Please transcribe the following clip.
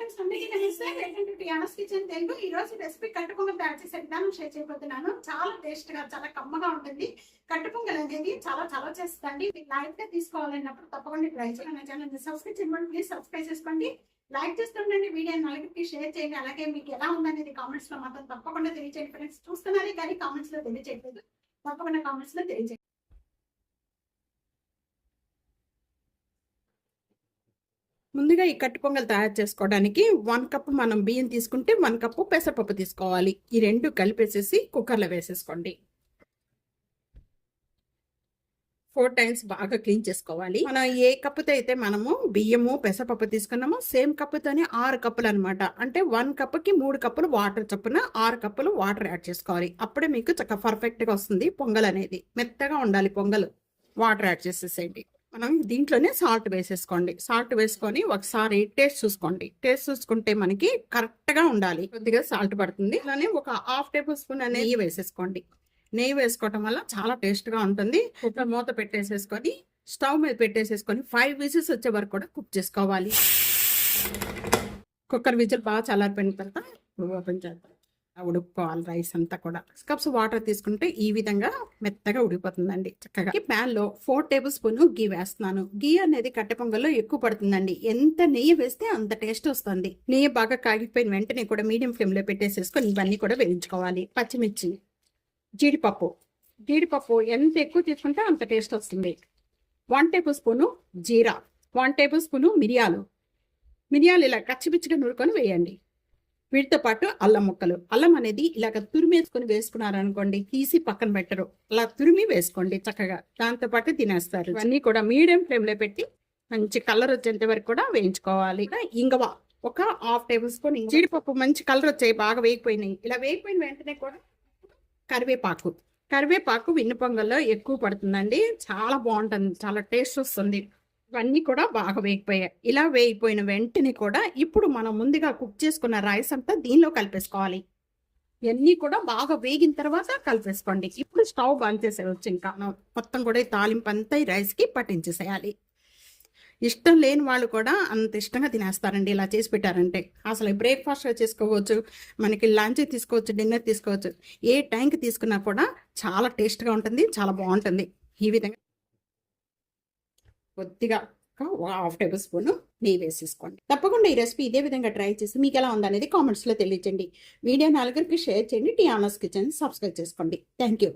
Friends, అందరికీ నమస్తే. Welcome to Tiana's kitchen Telugu. ఈ రోజు రెసిపీ కట్టు పొంగల్ తయారు చేసే విధానం షేర్ చేయబోతున్నాను. చాలా టేస్ట్ గా, చాలా కమ్మగా ఉంటుంది. కట్టు పొంగల్ అనేది చాలా చాలా చేస్తుంది. లైట్ గా తీసుకోవాలన్నప్పుడు తప్పకుండా ట్రై చేయండి. నా ఛానల్ ని సబ్స్క్రైబ్ చేయమని ప్లీజ్ సబ్స్క్రైబ్ చేసుకోండి. లైక్ చేస్తుండండి, వీడియో నలుగురికి షేర్ చేయండి. అలాగే మీకు ఎలా ఉందనేది కామెంట్స్ లో మాత్రం తప్పకుండా తెలియజేయండి. ఫ్రెండ్స్, చూస్తున్నారే కానీ కామెంట్స్ లో తెలియజేయలేదు, తప్పకుండా కామెంట్స్ లో తెలియజేయండి. ముందుగా ఈ కట్టు పొంగల్ తయారు చేసుకోవడానికి 1 కప్ మనం బియ్యం తీసుకుంటే 1 కప్పు పెసరపప్పు తీసుకోవాలి. ఈ రెండు కలిపేసేసి కుక్కర్లో వేసేసుకోండి. 4 టైమ్స్ బాగా క్లీన్ చేసుకోవాలి. మనం ఏ కప్పుతో అయితే మనము బియ్యము పెసరపప్పు తీసుకున్నామో సేమ్ కప్పుతోనే 6 కప్పులు అనమాట. అంటే 1 కప్పుకి 3 కప్పులు వాటర్ చొప్పున 6 కప్పులు వాటర్ యాడ్ చేసుకోవాలి. అప్పుడే మీకు చక్కగా పర్ఫెక్ట్గా వస్తుంది పొంగల్ అనేది. మెత్తగా ఉండాలి పొంగల్. వాటర్ యాడ్ చేసేసేయండి. మనం దీంట్లోనే సాల్ట్ వేసేసుకోండి. సాల్ట్ వేసుకొని ఒకసారి టేస్ట్ చూసుకోండి. టేస్ట్ చూసుకుంటే మనకి కరెక్ట్గా ఉండాలి. కొద్దిగా సాల్ట్ పడుతుంది. అలానే ఒక 1/2 టేబుల్ స్పూన్ నెయ్యి వేసేసుకోండి. నెయ్యి వేసుకోవటం వల్ల చాలా టేస్ట్గా ఉంటుంది. కుక్కర్ మూత పెట్టేసేసుకొని స్టవ్ మీద పెట్టేసేసుకొని 5 విజిల్స్ వచ్చే వరకు కూడా కుక్ చేసుకోవాలి. కుక్కర్ విజిల్ బాగా చల్లారిపోయిన తర్వాత ఓపెన్ చేద్దాం. ఉడుకుకోవాలి రైస్ అంతా కూడా. కప్స్ వాటర్ తీసుకుంటే ఈ విధంగా మెత్తగా ఉడికిపోతుందండి. చక్కగా ప్యాన్ లో 4 టేబుల్ స్పూన్ గీ వేస్తున్నాను. గీ అనేది కట్టె పొంగల్లో ఎక్కువ పడుతుందండి. ఎంత నెయ్యి వేస్తే అంత టేస్ట్ వస్తుంది. నెయ్యి బాగా కాగిపోయిన వెంటనే కూడా మీడియం ఫ్లేమ్ లో పెట్టేసేసుకొని ఇవన్నీ కూడా వేయించుకోవాలి. పచ్చిమిర్చి, జీడిపప్పు ఎంత ఎక్కువ తీసుకుంటే అంత టేస్ట్ వస్తుంది. 1 టేబుల్ స్పూను జీరా, 1 టేబుల్ స్పూను మిరియాలు ఇలా కచ్చిపిచ్చిగా నూరుకొని వేయండి. వీటితో పాటు అల్లం ముక్కలు. అల్లం అనేది ఇలాగ తురిమేసుకొని వేసుకున్నారనుకోండి, తీసి పక్కన పెట్టరు. అలా తురిమి వేసుకోండి చక్కగా. దాంతో పాటు తినేస్తారు. ఇవన్నీ కూడా మీడియం ఫ్లేమ్ లో పెట్టి మంచి కలర్ వచ్చేంత వరకు కూడా వేయించుకోవాలి. ఇంగవ ఒక 1/2 టేబుల్ స్పూన్. జీడిపప్పు మంచి కలర్ వచ్చాయి, బాగా వేగిపోయినాయి. ఇలా వేగిపోయిన వెంటనే కూడా కరివేపాకు విన్న పొంగల్లో ఎక్కువ పడుతుందండి. చాలా బాగుంటుంది, చాలా టేస్ట్ వస్తుంది. ఇవన్నీ కూడా బాగా వేగిపోయాయి. ఇలా వేగిపోయిన వెంటనే కూడా ఇప్పుడు మనం ముందుగా కుక్ చేసుకున్న రైస్ అంతా దీనిలో కలిపేసుకోవాలి. ఇవన్నీ కూడా బాగా వేగిన తర్వాత కలిపేసుకోండి. ఇప్పుడు స్టవ్ బంద్ చేసేయచ్చు. ఇంకా మొత్తం కూడా ఈ తాలింపు అంతా ఈ రైస్కి పట్టించేసేయాలి. ఇష్టం లేని వాళ్ళు కూడా అంత ఇష్టంగా తినేస్తారండి ఇలా చేసి పెట్టారంటే. అసలు బ్రేక్ఫాస్ట్ చేసుకోవచ్చు, మనకి లంచ్ తీసుకోవచ్చు, డిన్నర్ తీసుకోవచ్చు. ఏ టైంకి తీసుకున్నా కూడా చాలా టేస్ట్గా ఉంటుంది, చాలా బాగుంటుంది. ఈ విధంగా కొద్దిగా 1/2 టేబుల్ స్పూన్ నెయ్యి వేసేసుకోండి. తప్పకుండా ఈ రెసిపీ ఇదే విధంగా ట్రై చేసి మీకు ఎలా ఉందనేది కామెంట్స్లో తెలియజేయండి. వీడియో నలుగురికి షేర్ చేయండి. టియానాస్ కిచెన్ సబ్స్క్రైబ్ చేసుకోండి. Thank you.